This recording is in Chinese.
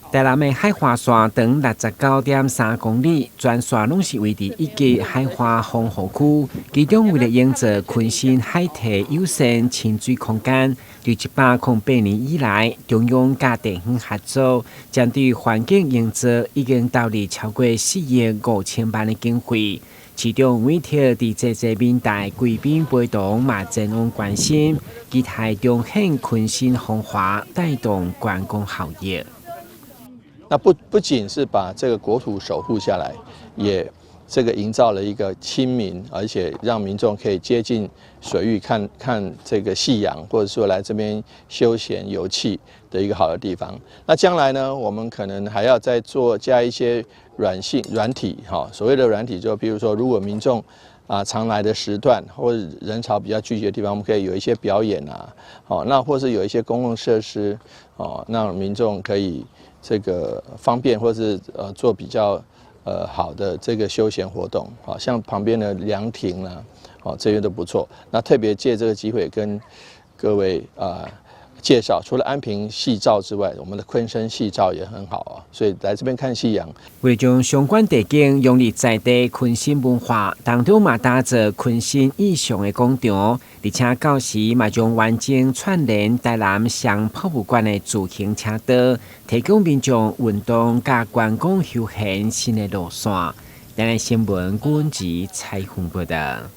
台南的海华线长69.3公里，全线拢是位伫一级海华风护区。其中为了营造昆新海堤友善亲水空间，自108年以来，中央甲地方合作，针对环境营造已经投入超过4亿5千万的经费。其中每条伫这面带贵宾陪同嘛，真往关心，期待彰显昆新风华，带动观光效益。那不仅是把这个国土守护下来，也这个营造了一个亲民，而且让民众可以接近水域看看这个夕阳，或者说来这边休闲游憩的一个好的地方。那将来呢，我们可能还要再加一些软体，所谓的软体就比如说，如果民众常来的时段或者人潮比较聚集的地方，我们可以有一些表演那或是有一些公共设施让民众可以这个方便，或是做比较好的这个休闲活动，像旁边的凉亭这些都不错。那特别借这个机会跟各位介绍，除了安平夕照之外，我们的昆山夕照也很好所以来这边看夕阳。为将相关地景融入在地昆新文化，当中嘛打造昆新意象的广场，而且到时嘛将完整串联台南上博物馆的自行车道，提供民众运动加观光休闲新的路线。台南新闻阮子采访报道。